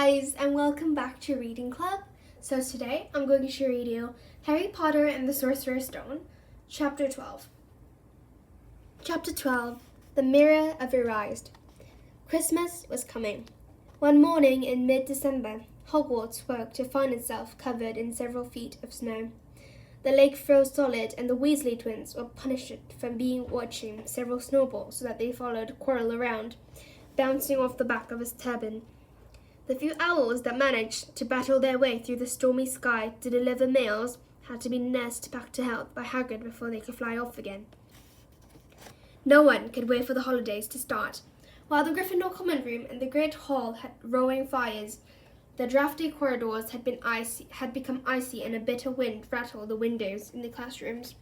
guys, and welcome back to Reading Club. So today I'm going to read you Harry Potter and the Sorcerer's Stone, Chapter 12. Chapter 12, The Mirror of Erised. Christmas was coming. One morning in mid-December, Hogwarts woke to find itself covered in several feet of snow. The lake froze solid, and the Weasley twins were punished for watching several snowballs so that they followed Quirrell around, bouncing off the back of his turban. The few owls that managed to battle their way through the stormy sky to deliver mails had to be nursed back to health by Hagrid before they could fly off again. No one could wait for the holidays to start. While the Gryffindor common room and the great hall had roaring fires, the drafty corridors had become icy, and a bitter wind rattled the windows in the classrooms.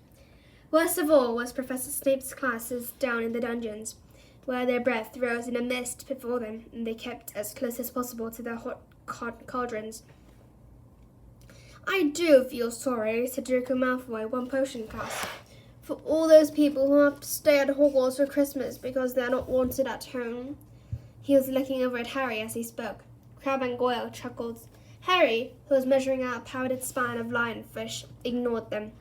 Worst of all was Professor Snape's classes down in the dungeons, where their breath rose in a mist before them, and they kept as close as possible to their hot cauldrons. "I do feel sorry," said Draco Malfoy, one potion class, "for all those people who have to stay at Hogwarts for Christmas because they're not wanted at home." He was looking over at Harry as he spoke. Crabbe and Goyle chuckled. Harry, who was measuring out a powdered spine of lionfish, ignored them.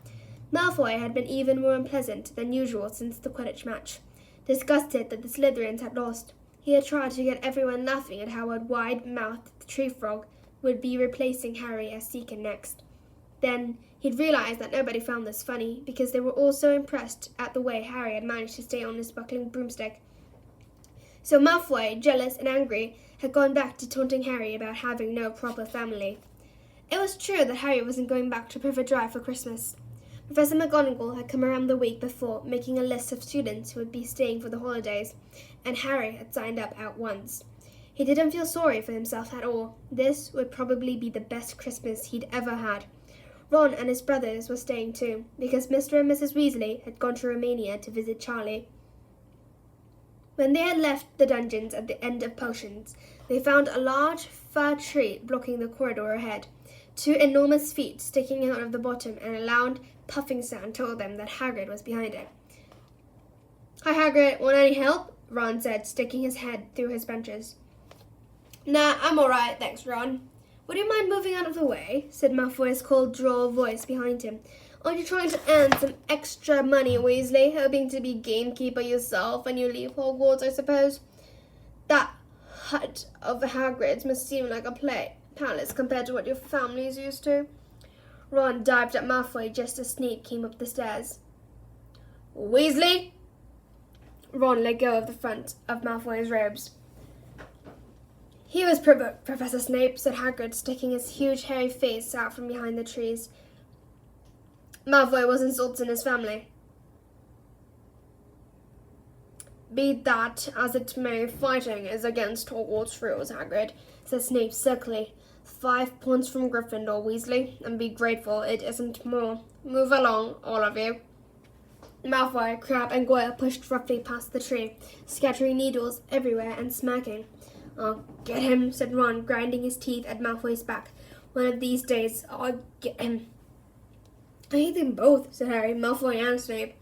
Malfoy had been even more unpleasant than usual since the Quidditch match. Disgusted that the Slytherins had lost, he had tried to get everyone laughing at how a wide-mouthed tree frog would be replacing Harry as Deacon next. Then he'd realized that nobody found this funny, because they were all so impressed at the way Harry had managed to stay on his buckling broomstick. So Malfoy, jealous and angry, had gone back to taunting Harry about having no proper family. It was true that Harry wasn't going back to Privet Drive for Christmas. Professor McGonagall had come around the week before, making a list of students who would be staying for the holidays, and Harry had signed up at once. He didn't feel sorry for himself at all. This would probably be the best Christmas he'd ever had. Ron and his brothers were staying too, because Mr. and Mrs. Weasley had gone to Romania to visit Charlie. When they had left the dungeons at the end of potions, they found a large fir tree blocking the corridor ahead. Two enormous feet sticking out of the bottom, and a loud puffing sound told them that Hagrid was behind it. "Hi, Hagrid. Want any help?" Ron said, sticking his head through his branches. "Nah, I'm all right, thanks, Ron." "Would you mind moving out of the way?" said Malfoy's cold, droll voice behind him. "Aren't you trying to earn some extra money, Weasley? Hoping to be gamekeeper yourself when you leave Hogwarts, I suppose? That hut of Hagrid's must seem like a palace compared to what your family's used to." Ron dived at Malfoy just as Snape came up the stairs. "Weasley!" Ron let go of the front of Malfoy's robes. "He was provoked, Professor Snape," said Hagrid, sticking his huge hairy face out from behind the trees. "Malfoy was insulting his family." "Be that as it may, fighting is against Hogwarts rules, Hagrid," said Snape sulkily. 5 points from Gryffindor, Weasley, and be grateful it isn't more. Move along, all of you." Malfoy, Crabbe, and Goyle pushed roughly past the tree, scattering needles everywhere and smacking. "I'll get him," said Ron, grinding his teeth at Malfoy's back. "One of these days, I'll get him." "I hate them both," said Harry, Malfoy and Snape.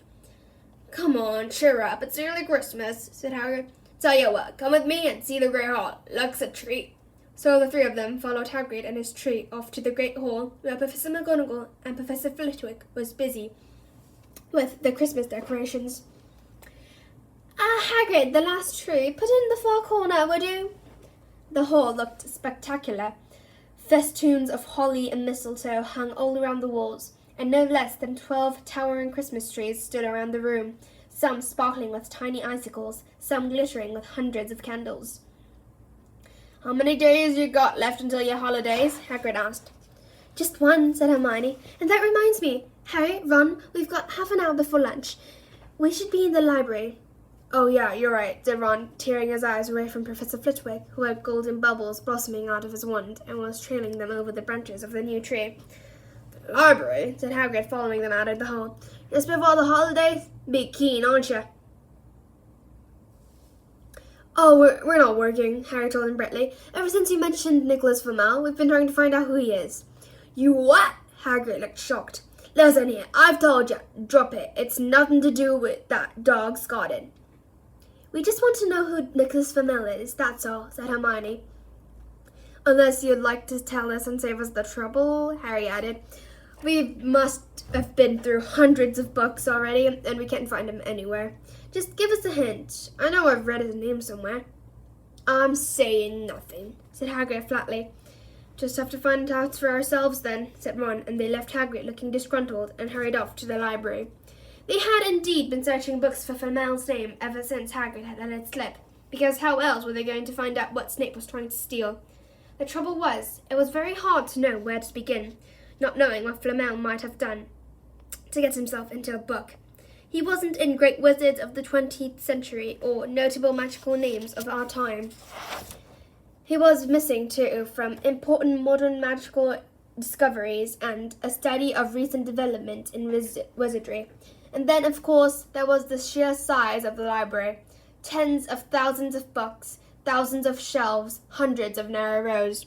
"Come on, cheer up. It's nearly Christmas," said Hagrid. "Tell you what, come with me and see the Great Hall. Looks a treat." So the three of them followed Hagrid and his tree off to the Great Hall, where Professor McGonagall and Professor Flitwick was busy with the Christmas decorations. Hagrid, the last tree. Put it in the far corner, would you?" The hall looked spectacular. Festoons of holly and mistletoe hung all around the walls, and no less than 12 towering Christmas trees stood around the room, some sparkling with tiny icicles, some glittering with hundreds of candles. "How many days you got left until your holidays?" Hagrid asked. "Just one," said Hermione. "And that reminds me, Harry, Ron, we've got half an hour before lunch. We should be in the library." "Oh yeah, you're right," said Ron, tearing his eyes away from Professor Flitwick, who had golden bubbles blossoming out of his wand and was trailing them over the branches of the new tree. "The library," said Hagrid, following them out of the hall. "Just before the holidays? Be keen, aren't you?" "Oh, we're not working," Harry told him brightly. "Ever since you mentioned Nicolas Flamel, we've been trying to find out who he is." "You what?" Hagrid looked shocked. "Listen here, I've told you. Drop it. It's nothing to do with that dog's garden." "We just want to know who Nicolas Flamel is, that's all," said Hermione. Unless you'd like to tell us and save us the trouble, Harry added. We must have been through hundreds of books already, and we can't find him anywhere. Just give us a hint. I know I've read his name somewhere. I'm saying nothing, said Hagrid flatly. Just have to find out for ourselves then, said Ron, and they left Hagrid looking disgruntled and hurried off to the library. They had indeed been searching books for Flamel's name ever since Hagrid had let it slip, because how else were they going to find out what Snape was trying to steal? The trouble was, it was very hard to know where to begin, not knowing what Flamel might have done to get himself into a book. He wasn't in Great Wizards of the 20th century or notable magical names of our time. He was missing, too, from important modern magical discoveries and a study of recent development in wizardry. And then, of course, there was the sheer size of the library. Tens of thousands of books, thousands of shelves, hundreds of narrow rows.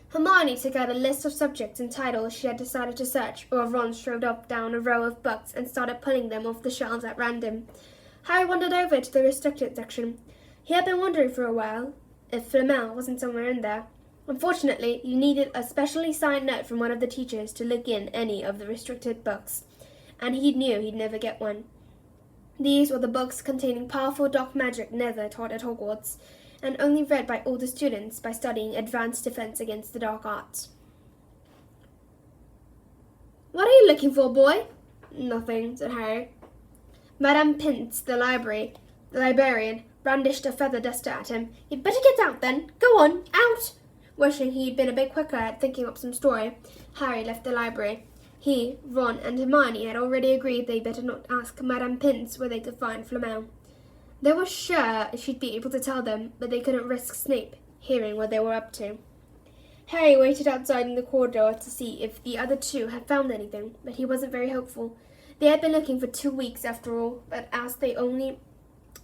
Hermione took out a list of subjects and titles she had decided to search, while Ron strode up down a row of books and started pulling them off the shelves at random. Harry wandered over to the restricted section. He had been wondering for a while if Flamel wasn't somewhere in there. Unfortunately, you needed a specially signed note from one of the teachers to look in any of the restricted books, and he knew he'd never get one. These were the books containing powerful dark magic never taught at Hogwarts, and only read by older students by studying advanced defense against the dark arts. What are you looking for, boy? Nothing, said Harry. Madame Pince, the librarian, brandished a feather duster at him. You'd better get out, then. Go on, out! Wishing he'd been a bit quicker at thinking up some story, Harry left the library. He, Ron, and Hermione had already agreed they'd better not ask Madame Pince where they could find Flamel. They were sure she'd be able to tell them, but they couldn't risk Snape hearing what they were up to. Harry waited outside in the corridor to see if the other two had found anything, but he wasn't very hopeful. They had been looking for 2 weeks after all, but as they only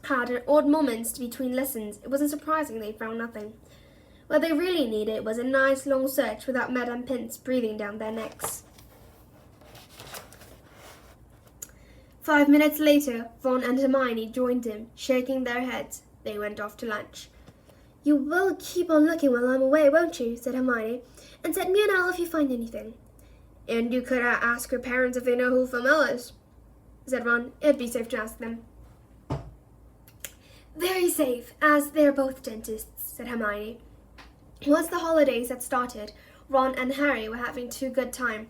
had odd moments between lessons, it wasn't surprising they found nothing. What they really needed was a nice long search without Madame Pince breathing down their necks. 5 minutes later, Ron and Hermione joined him, shaking their heads. They went off to lunch. You will keep on looking while I'm away, won't you? Said Hermione. And send me an owl if you find anything. And you could ask your parents if they know who Flamel is, said Ron. It'd be safe to ask them. Very safe, as they're both dentists, said Hermione. Once the holidays had started, Ron and Harry were having too good time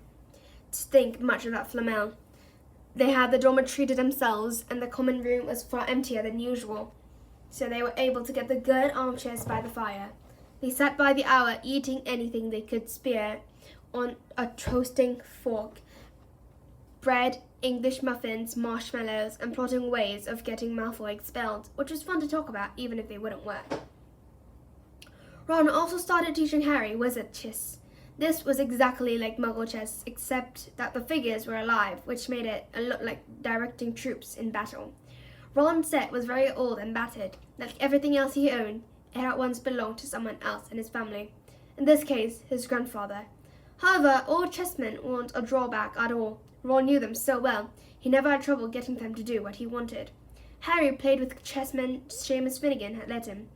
to think much about Flamel. They had the dormitory to themselves, and the common room was far emptier than usual, so they were able to get the good armchairs by the fire. They sat by the hour, eating anything they could spare on a toasting fork, bread, English muffins, marshmallows, and plotting ways of getting Malfoy expelled, which was fun to talk about, even if they wouldn't work. Ron also started teaching Harry wizard chess. This was exactly like Muggle chess, except that the figures were alive, which made it a lot like directing troops in battle. Ron's set was very old and battered. Like everything else he owned, it had once belonged to someone else in his family. In this case, his grandfather. However, old chessmen weren't a drawback at all. Ron knew them so well, he never had trouble getting them to do what he wanted. Harry played with chessmen Seamus Finnegan had let him,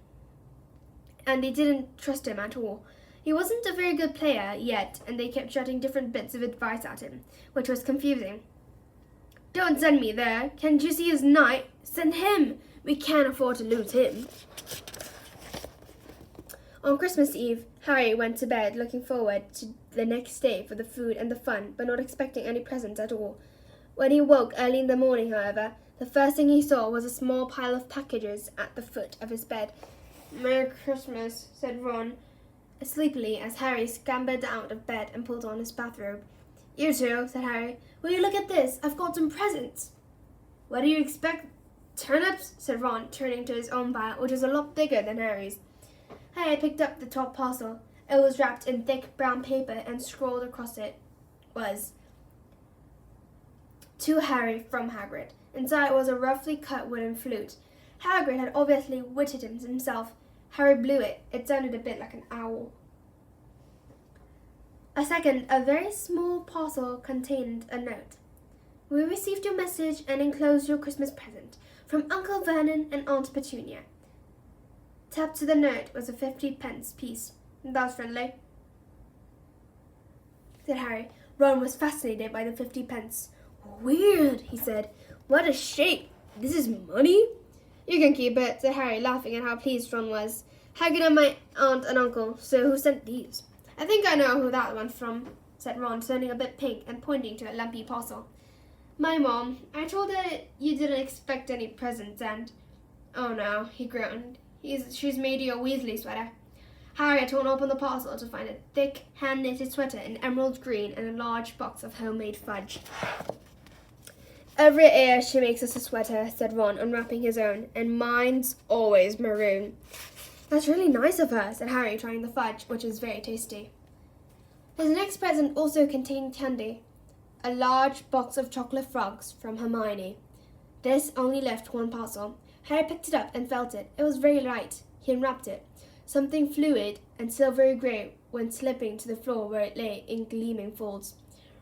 and they didn't trust him at all. He wasn't a very good player yet, and they kept shouting different bits of advice at him, which was confusing. Don't send me there. Can't you see his knight? Send him. We can't afford to lose him. On Christmas Eve, Harry went to bed looking forward to the next day for the food and the fun, but not expecting any presents at all. When he woke early in the morning, however, the first thing he saw was a small pile of packages at the foot of his bed. Merry Christmas, said Ron, sleepily as Harry scampered out of bed and pulled on his bathrobe. You too, said Harry. Will you look at this? I've got some presents. What do you expect? Turnips? Said Ron, turning to his own pile, which was a lot bigger than Harry's. Harry picked up the top parcel. It was wrapped in thick brown paper, and scrawled across it was, To Harry from Hagrid. Inside was a roughly cut wooden flute. Hagrid had obviously witted it himself. Harry blew it. It sounded a bit like an owl. A very small parcel contained a note. We received your message and enclosed your Christmas present from Uncle Vernon and Aunt Petunia. Tapped to the note was a 50-pence piece. That's friendly, said Harry. Ron was fascinated by the 50 pence. Weird, he said. What a shape. This is money? You can keep it, said Harry, laughing at how pleased Ron was. How good are my aunt and uncle? So who sent these? I think I know who that one's from, said Ron, turning a bit pink and pointing to a lumpy parcel. My mom. I told her you didn't expect any presents and... Oh no, he groaned. She's made you a Weasley sweater. Harry had torn open the parcel to find a thick, hand-knitted sweater in emerald green and a large box of homemade fudge. Every year she makes us a sweater, said Ron, unwrapping his own, and mine's always maroon. That's really nice of her, said Harry, trying the fudge, which was very tasty. His next present also contained candy, a large box of chocolate frogs from Hermione. This only left one parcel. Harry picked it up and felt it. It was very light. He unwrapped it. Something fluid and silvery grey went slipping to the floor where it lay in gleaming folds.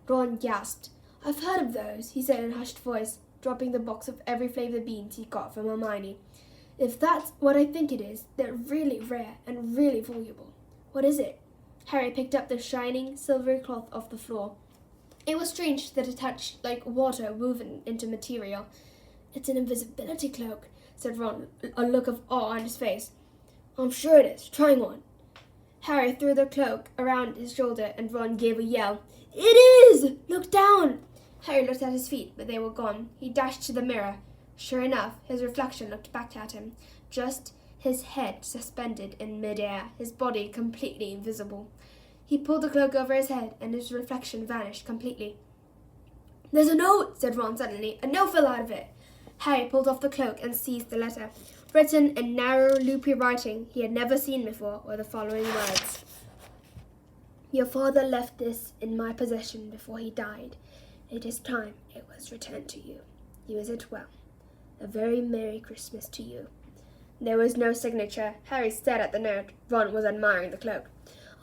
Ron gasped. I've heard of those, he said in a hushed voice, dropping the box of every flavoured beans he got from Hermione. If that's what I think it is, they're really rare and really valuable. What is it? Harry picked up the shining, silvery cloth off the floor. It was strange that it touched like water woven into material. It's an invisibility cloak, said Ron, a look of awe on his face. I'm sure it is. Trying one. Harry threw the cloak around his shoulder and Ron gave a yell. It is! Look down! Harry looked at his feet, but they were gone. He dashed to the mirror. Sure enough, his reflection looked back at him, just his head suspended in midair, his body completely invisible. He pulled the cloak over his head, and his reflection vanished completely. There's a note, said Ron suddenly. A note fell out of it. Harry pulled off the cloak and seized the letter. Written in narrow, loopy writing he had never seen before were the following words. Your father left this in my possession before he died. It is time it was returned to you. Use it well. A very Merry Christmas to you. There was no signature. Harry stared at the note. Ron was admiring the cloak.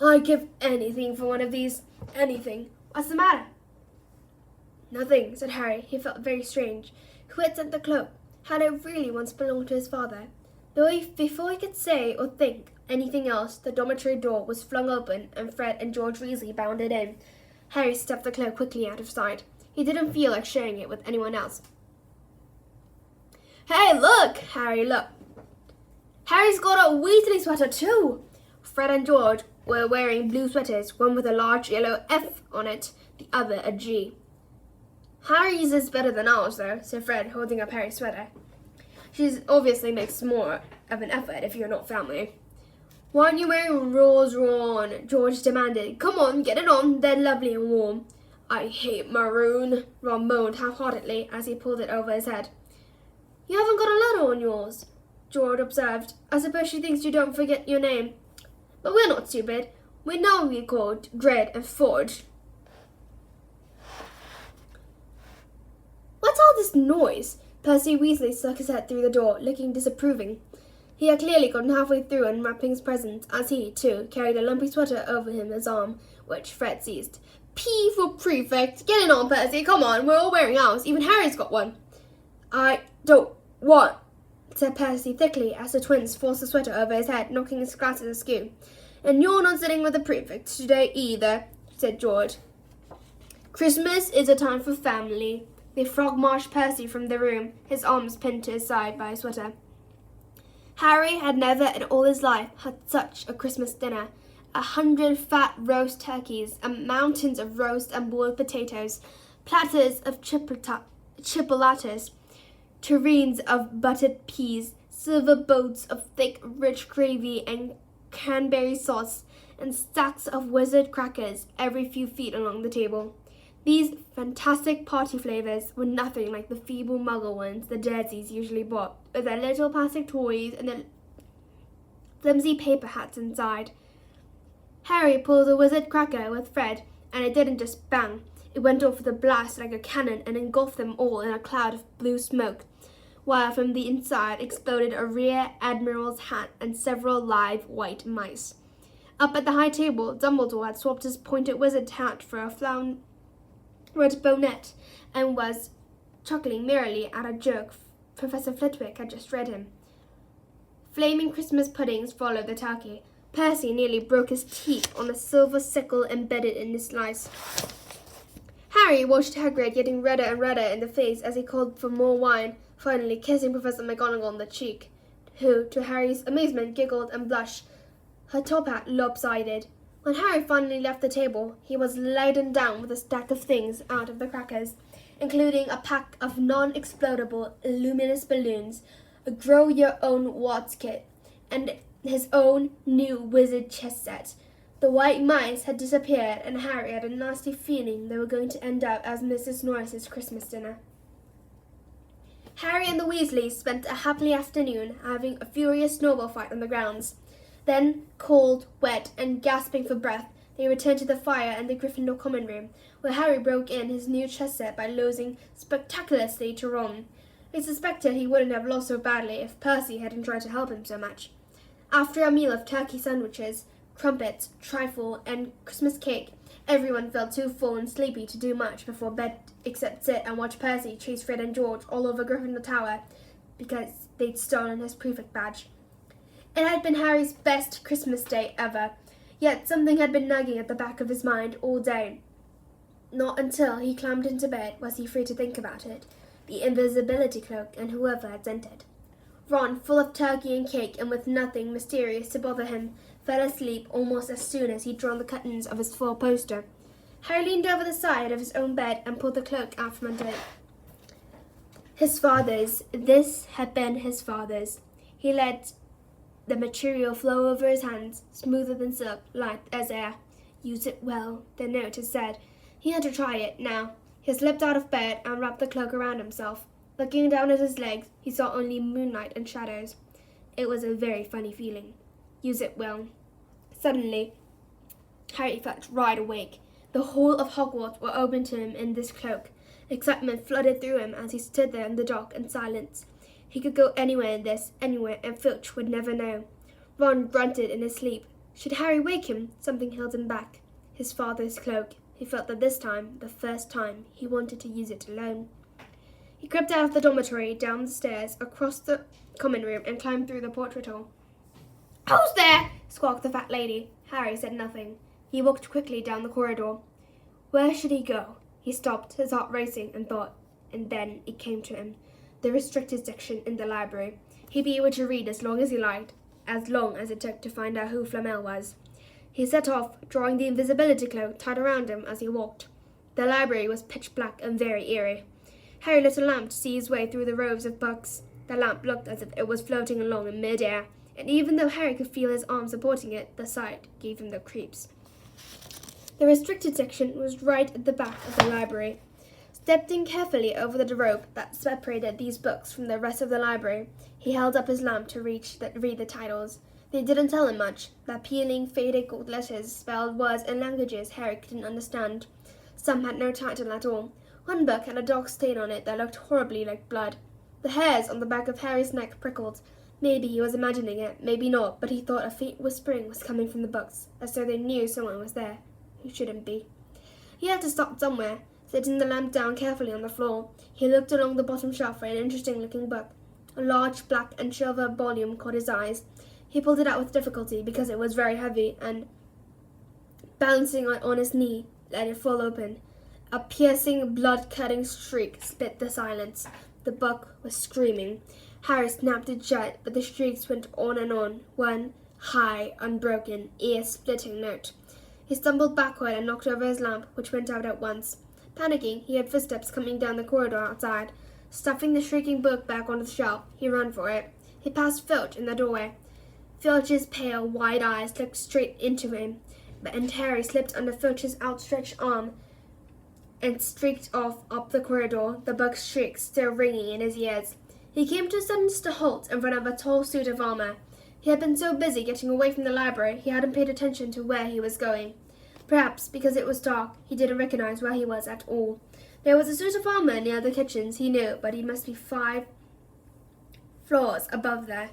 I'd give anything for one of these. Anything. What's the matter? Nothing, said Harry. He felt very strange. Who had sent the cloak? Had it really once belonged to his father? Before he could say or think anything else, the dormitory door was flung open and Fred and George Weasley bounded in. Harry stuffed the cloak quickly out of sight. He didn't feel like sharing it with anyone else. Hey, look! Harry looked. Harry's got a Weasley sweater too! Fred and George were wearing blue sweaters, one with a large yellow F on it, the other a G. Harry's is better than ours, though, said Fred, holding up Harry's sweater. She obviously makes more of an effort if you're not family. Why aren't you wearing yours, Ron? George demanded. Come on, get it on. They're lovely and warm. I hate maroon, Ron moaned half-heartedly as he pulled it over his head. You haven't got a letter on yours, George observed. I suppose she thinks you don't forget your name. But we're not stupid. We know we're called Dread and Forge. What's all this noise? Percy Weasley stuck his head through the door, looking disapproving. He had clearly gotten halfway through unwrapping his presents, as he, too, carried a lumpy sweater over his arm, which Fred seized. P for prefect. Get it on, Percy. Come on, we're all wearing ours. Even Harry's got one. I don't want, said Percy thickly, as the twins forced the sweater over his head, knocking his glasses askew. And you're not sitting with the prefect today either, said George. Christmas is a time for family. The frog marched Percy from the room, his arms pinned to his side by his sweater. Harry had never in all his life had such a Christmas dinner. 100 fat roast turkeys, and mountains of roast and boiled potatoes, platters of chipolatas, tureens of buttered peas, silver boats of thick, rich gravy and cranberry sauce, and stacks of wizard crackers every few feet along the table. These fantastic party flavors were nothing like the feeble muggle ones the Durslys usually bought, with their little plastic toys and their flimsy paper hats inside. Harry pulled a wizard cracker with Fred, and it didn't just bang. It went off with a blast like a cannon and engulfed them all in a cloud of blue smoke, while from the inside exploded a rear admiral's hat and several live white mice. Up at the high table, Dumbledore had swapped his pointed wizard hat for a flowered bonnet and was chuckling merrily at a joke Professor Flitwick had just read him. Flaming Christmas puddings followed the turkey. Percy nearly broke his teeth on a silver sickle embedded in his slice. Harry watched Hagrid getting redder and redder in the face as he called for more wine, finally kissing Professor McGonagall on the cheek, who, to Harry's amazement, giggled and blushed, her top hat lopsided. When Harry finally left the table, he was laden down with a stack of things out of the crackers, including a pack of non-explodable luminous balloons, a grow-your-own Watts kit, and his own new wizard chess set. The white mice had disappeared, and Harry had a nasty feeling they were going to end up as Mrs. Norris's Christmas dinner. Harry and the Weasleys spent a happy afternoon having a furious snowball fight on the grounds. Then, cold, wet, and gasping for breath, they returned to the fire in the Gryffindor common room, where Harry broke in his new chess set by losing spectacularly to Ron. He suspected he wouldn't have lost so badly if Percy hadn't tried to help him so much. After a meal of turkey sandwiches, crumpets, trifle, and Christmas cake, everyone felt too full and sleepy to do much before bed except sit and watch Percy chase Fred and George all over Gryffindor Tower because they'd stolen his prefect badge. It had been Harry's best Christmas day ever, yet something had been nagging at the back of his mind all day. Not until he climbed into bed was he free to think about it, the invisibility cloak and whoever had sent it. Ron, full of turkey and cake and with nothing mysterious to bother him, fell asleep almost as soon as he'd drawn the curtains of his four-poster. Harry leaned over the side of his own bed and pulled the cloak out from under it. His father's. This had been his father's. He let the material flow over his hands, smoother than silk, light as air. Use it well, the note had said. He had to try it now. He slipped out of bed and wrapped the cloak around himself. Looking down at his legs, he saw only moonlight and shadows. It was a very funny feeling. Use it well. Suddenly, Harry felt wide awake. The whole of Hogwarts were open to him in this cloak. Excitement flooded through him as he stood there in the dark and silence. He could go anywhere in this, anywhere, and Filch would never know. Ron grunted in his sleep. Should Harry wake him, something held him back. His father's cloak. He felt that this time, the first time, he wanted to use it alone. He crept out of the dormitory, down the stairs, across the common room, and climbed through the portal. "Who's there?" squawked the fat lady. Harry said nothing. He walked quickly down the corridor. Where should he go? He stopped, his heart racing, and thought. And then it came to him. The restricted section in the library. He'd be able to read as long as he liked, as long as it took to find out who Flamel was. He set off, drawing the invisibility cloak tight around him as he walked. The library was pitch black and very eerie. Harry lit a lamp to see his way through the rows of books. The lamp looked as if it was floating along in mid-air, and even though Harry could feel his arm supporting it, the sight gave him the creeps. The restricted section was right at the back of the library. Stepping carefully over the rope that separated these books from the rest of the library, he held up his lamp to read the titles. They didn't tell him much. The appealing, faded gold letters spelled words in languages Harry couldn't understand. Some had no title at all. One book had a dark stain on it that looked horribly like blood. The hairs on the back of Harry's neck prickled. Maybe he was imagining it, maybe not, but he thought a faint whispering was coming from the books, as though they knew someone was there who shouldn't be. He had to stop somewhere. Setting the lamp down carefully on the floor, he looked along the bottom shelf for an interesting-looking book. A large black and silver volume caught his eyes. He pulled it out with difficulty because it was very heavy, and, balancing on his knee, let it fall open. A piercing, blood-curdling shriek split the silence. The book was screaming. Harry snapped it shut, but the shrieks went on, one high, unbroken, ear-splitting note. He stumbled backward and knocked over his lamp, which went out at once. Panicking, he heard footsteps coming down the corridor outside. Stuffing the shrieking book back onto the shelf, he ran for it. He passed Filch in the doorway. Filch's pale, wide eyes looked straight into him, and Harry slipped under Filch's outstretched arm and streaked off up the corridor, the book's shrieks still ringing in his ears. He came to a sudden halt in front of a tall suit of armor. He had been so busy getting away from the library, he hadn't paid attention to where he was going. Perhaps because it was dark, he didn't recognize where he was at all. There was a suit of armor near the kitchens, he knew, but he must be 5 floors above there.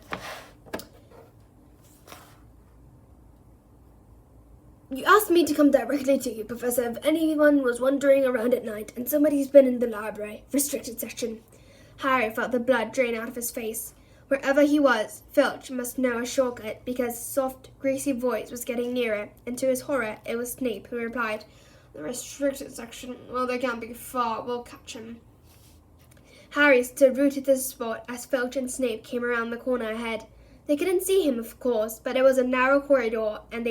You asked me to come directly to you, Professor, if anyone was wandering around at night, and somebody's been in the library. Restricted section. Harry felt the blood drain out of his face. Wherever he was, Filch must know a shortcut because his soft, greasy voice was getting nearer, and to his horror, it was Snape who replied, "The restricted section. Well, they can't be far. We'll catch him." Harry stood rooted to the spot as Filch and Snape came around the corner ahead. They couldn't see him, of course, but it was a narrow corridor, and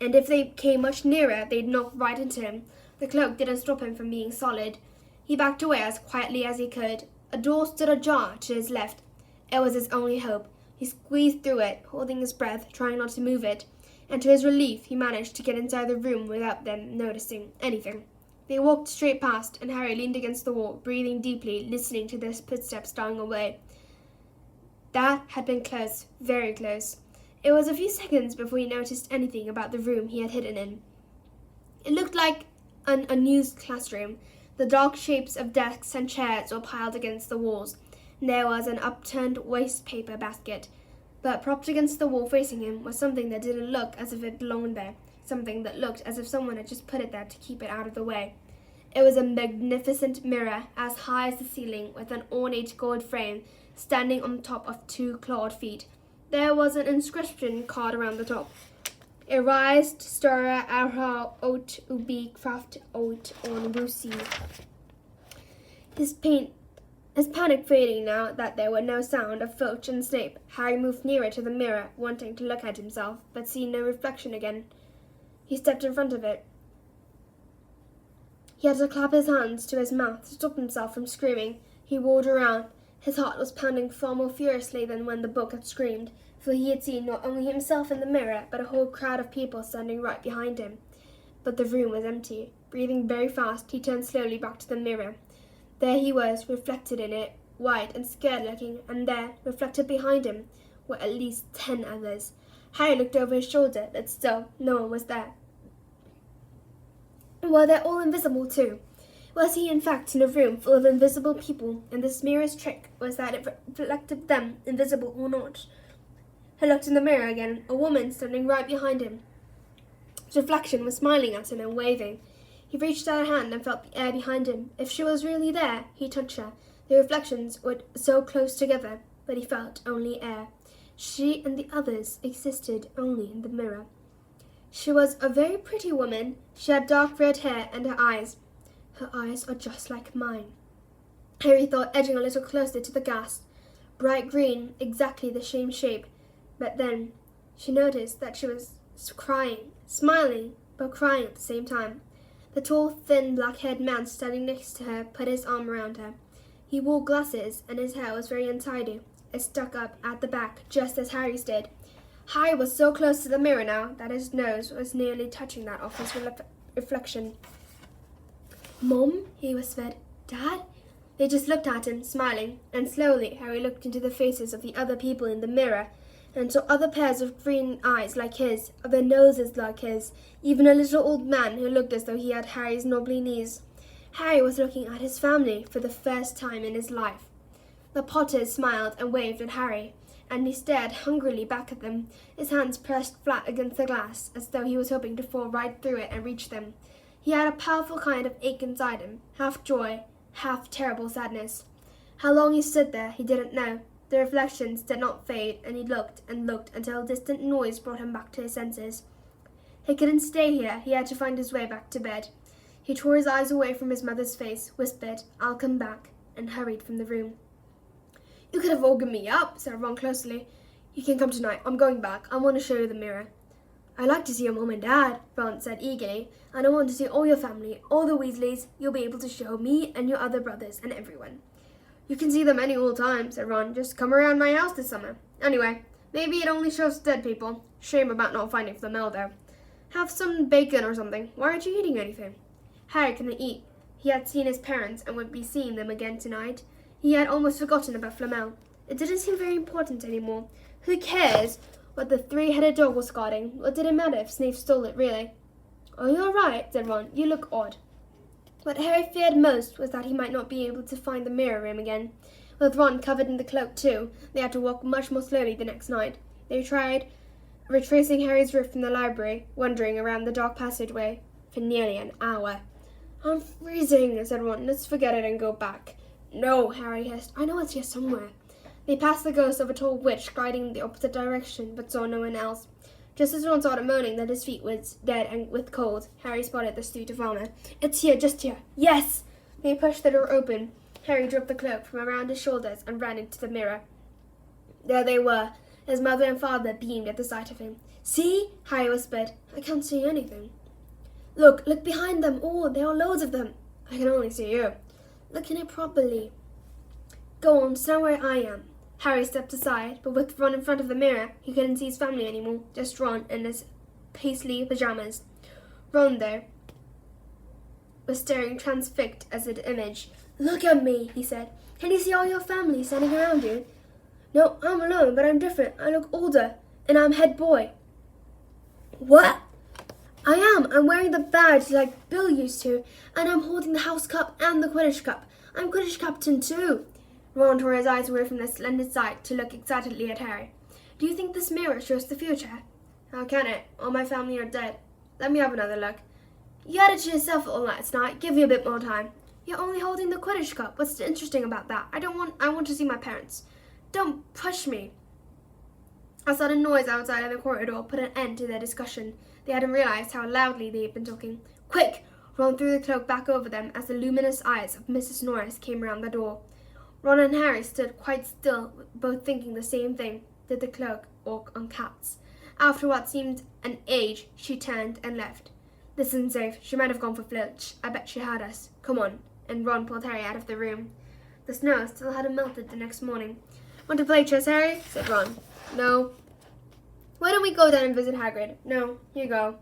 if they came much nearer, they'd knock right into him. The cloak didn't stop him from being solid. He backed away as quietly as he could. A door stood ajar to his left. It was his only hope. He squeezed through it, holding his breath, trying not to move it, and to his relief, he managed to get inside the room without them noticing anything. They walked straight past, and Harry leaned against the wall, breathing deeply, listening to their footsteps dying away. That had been close, very close. It was a few seconds before he noticed anything about the room he had hidden in. It looked like an unused classroom. The dark shapes of desks and chairs were piled against the walls. There was an upturned waste paper basket, but propped against the wall facing him was something that didn't look as if it belonged there, something that looked as if someone had just put it there to keep it out of the way. It was a magnificent mirror, as high as the ceiling, with an ornate gold frame, standing on top of 2 clawed feet. There was an inscription card around the top. Erised, sorcerer, arha, oat, ubi, craft, oat, on Lucy. His panic fading now that there were no sound of Filch and Snape, Harry moved nearer to the mirror, wanting to look at himself, but seeing no reflection again. He stepped in front of it. He had to clap his hands to his mouth to stop himself from screaming. He whirled around. His heart was pounding far more furiously than when the book had screamed, for he had seen not only himself in the mirror, but a whole crowd of people standing right behind him. But the room was empty. Breathing very fast, he turned slowly back to the mirror. There he was, reflected in it, white and scared-looking, and there, reflected behind him, were at least 10 others. Harry looked over his shoulder, but still no one was there. Were they all invisible too? Was he in fact in a room full of invisible people, and this mirror's trick was that it reflected them, invisible or not? He looked in the mirror again, a woman standing right behind him. His reflection was smiling at him and waving. He reached out a hand and felt the air behind him. If she was really there, he touched her. The reflections were so close together, but he felt only air. She and the others existed only in the mirror. She was a very pretty woman. She had dark red hair and her eyes. Her eyes are just like mine. Harry thought, edging a little closer to the gas. Bright green, exactly the same shape. But then she noticed that she was crying, smiling, but crying at the same time. The tall, thin, black-haired man standing next to her put his arm around her. He wore glasses, and his hair was very untidy. It stuck up at the back, just as Harry's did. Harry was so close to the mirror now that his nose was nearly touching that of his reflection. "Mom," he whispered. "Dad?" They just looked at him, smiling, and slowly Harry looked into the faces of the other people in the mirror, and saw other pairs of green eyes like his, other noses like his, even a little old man who looked as though he had Harry's knobbly knees. Harry was looking at his family for the first time in his life. The Potters smiled and waved at Harry, and he stared hungrily back at them, his hands pressed flat against the glass, as though he was hoping to fall right through it and reach them. He had a powerful kind of ache inside him, half joy, half terrible sadness. How long he stood there, he didn't know. The reflections did not fade, and he looked and looked until a distant noise brought him back to his senses. He couldn't stay here. He had to find his way back to bed. He tore his eyes away from his mother's face, whispered, "I'll come back," and hurried from the room. "You could have woken me up," said Ron closely. "You can come tonight. I'm going back. I want to show you the mirror." "I'd like to see your mom and dad," Ron said eagerly, "and I want to see all your family, all the Weasleys. You'll be able to show me and your other brothers and everyone." "You can see them any old time," said Ron. "Just come around my house this summer. Anyway, maybe it only shows dead people. Shame about not finding Flamel, though. Have some bacon or something. Why aren't you eating anything?" Harry couldn't eat. He had seen his parents and would be seeing them again tonight. He had almost forgotten about Flamel. It didn't seem very important anymore. Who cares what the 3-headed dog was guarding? What did it matter if Snape stole it, really? "Are you all right?" said Ron. "You look odd." What Harry feared most was that he might not be able to find the mirror room again. With Ron covered in the cloak too, they had to walk much more slowly the next night. They tried retracing Harry's route from the library, wandering around the dark passageway, for nearly an hour. "I'm freezing," said Ron. "Let's forget it and go back." No, Harry hissed. I know it's here somewhere. They passed the ghost of a tall witch gliding in the opposite direction, but saw no one else. Just as Ron started moaning that his feet was dead and with cold, Harry spotted the suit of armor. It's here, just here. Yes! They pushed the door open. Harry dropped the cloak from around his shoulders and ran into the mirror. There they were. His mother and father beamed at the sight of him. See? Harry whispered. I can't see anything. Look behind them all. There are loads of them. I can only see you. Look in it properly. Go on, stand where I am. Harry stepped aside, but with Ron in front of the mirror, he couldn't see his family anymore, just Ron in his paisley pajamas. Ron, though, was staring transfixed at the image. Look at me, he said. Can you see all your family standing around you? No, I'm alone, but I'm different. I look older, and I'm head boy. What? I am. I'm wearing the badge like Bill used to, and I'm holding the house cup and the Quidditch cup. I'm Quidditch captain too. Ron tore his eyes away from the splendid sight to look excitedly at Harry. Do you think this mirror shows the future? How can it? All my family are dead. Let me have another look. You had it to yourself all last night. Give you a bit more time. You're only holding the Quidditch cup. What's interesting about that? I want to see my parents. Don't push me. A sudden noise outside in the corridor put an end to their discussion. They hadn't realized how loudly they had been talking. Quick! Ron threw the cloak back over them as the luminous eyes of Mrs. Norris came round the door. Ron and Harry stood quite still, both thinking the same thing. Did the cloak walk on cats? After what seemed an age, she turned and left. This isn't safe. She might have gone for Filch. I bet she had us. Come on. And Ron pulled Harry out of the room. The snow still hadn't melted the next morning. Want to play chess, Harry? Said Ron. No. Why don't we go down and visit Hagrid? No. You go.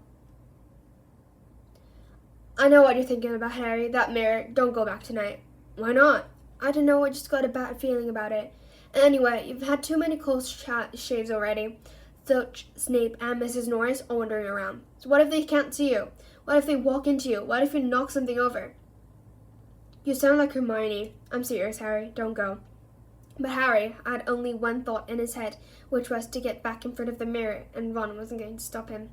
I know what you're thinking about, Harry. That mirror. Don't go back tonight. Why not? I don't know. I just got a bad feeling about it. Anyway, you've had too many close shaves already. Filch, Snape, and Mrs. Norris are wandering around. So what if they can't see you? What if they walk into you? What if you knock something over? You sound like Hermione. I'm serious, Harry. Don't go. But Harry had only one thought in his head, which was to get back in front of the mirror, and Ron wasn't going to stop him.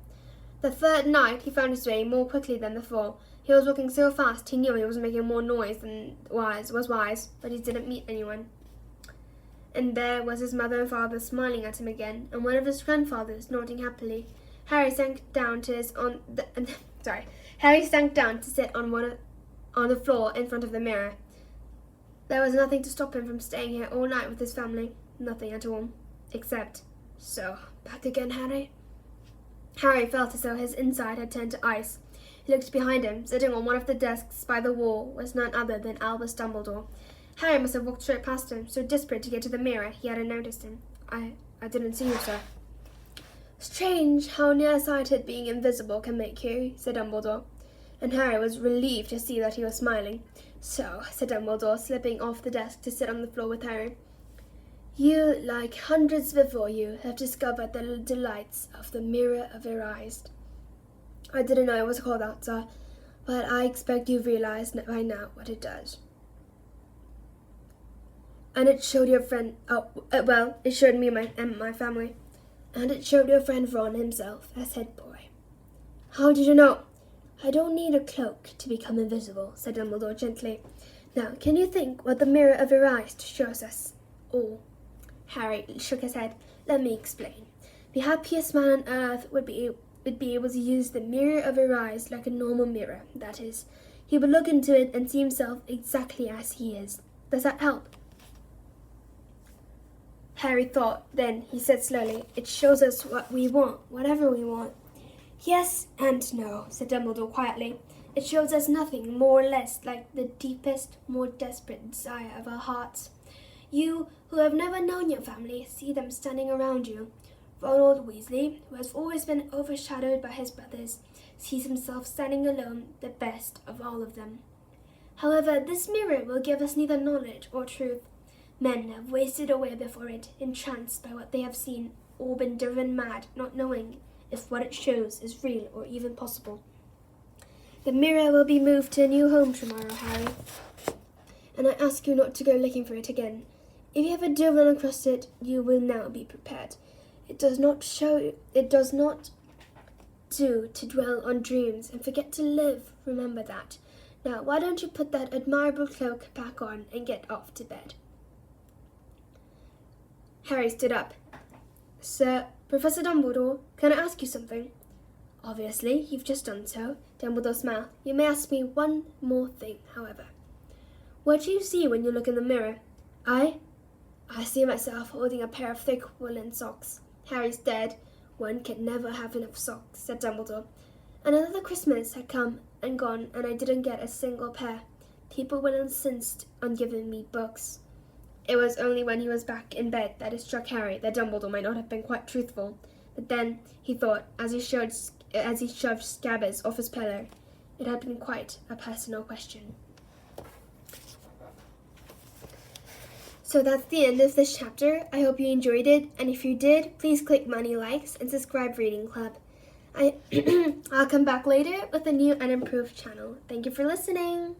The third night, he found his way more quickly than before. He was walking so fast, he knew he was making more noise than was wise, but he didn't meet anyone. And there was his mother and father smiling at him again, and one of his grandfathers nodding happily. Harry sank down to sit on the floor in front of the mirror. There was nothing to stop him from staying here all night with his family. Nothing at all. Except, so, back again, Harry? Harry felt as though his inside had turned to ice. He looked behind him. Sitting on one of the desks by the wall was none other than Albus Dumbledore. Harry must have walked straight past him, so desperate to get to the mirror he hadn't noticed him. I didn't see you, sir. Strange how nearsighted being invisible can make you, said Dumbledore. And Harry was relieved to see that he was smiling. So, said Dumbledore, slipping off the desk to sit on the floor with Harry, you, like hundreds before you, have discovered the delights of the Mirror of Erised. I didn't know it was called that, sir, but I expect you've realized by now what it does. And it showed your friend, it showed me and my family. And it showed your friend Ron himself as head boy. How did you know? I don't need a cloak to become invisible, said Dumbledore gently. Now, can you think what the Mirror of Erised shows us all? Harry shook his head. Let me explain. The happiest man on earth would be able to use the Mirror of Erised like a normal mirror, that is. He would look into it and see himself exactly as he is. Does that help? Harry thought. Then he said slowly, it shows us what we want, whatever we want. Yes and no, said Dumbledore quietly. It shows us nothing more or less like the deepest, more desperate desire of our hearts. You, who have never known your family, see them standing around you. Ronald Weasley, who has always been overshadowed by his brothers, sees himself standing alone, the best of all of them. However, this mirror will give us neither knowledge or truth. Men have wasted away before it, entranced by what they have seen, or been driven mad, not knowing if what it shows is real or even possible. The mirror will be moved to a new home tomorrow, Harry, and I ask you not to go looking for it again. If you ever do run across it, you will now be prepared. It does not do to dwell on dreams and forget to live. Remember that. Now, why don't you put that admirable cloak back on and get off to bed? Harry stood up. Sir, Professor Dumbledore, can I ask you something? Obviously, you've just done so. Dumbledore smiled. You may ask me one more thing, however. What do you see when you look in the mirror? I see myself holding a pair of thick woolen socks. Harry's dead. One can never have enough socks, said Dumbledore. Another Christmas had come and gone, and I didn't get a single pair. People would insist on giving me books. It was only when he was back in bed that it struck Harry that Dumbledore might not have been quite truthful. But then, he thought, as he shoved Scabbers off his pillow, it had been quite a personal question. So that's the end of this chapter. I hope you enjoyed it, and if you did, please click money likes and subscribe Reading Club. I'll come back later with a new and improved channel. Thank you for listening.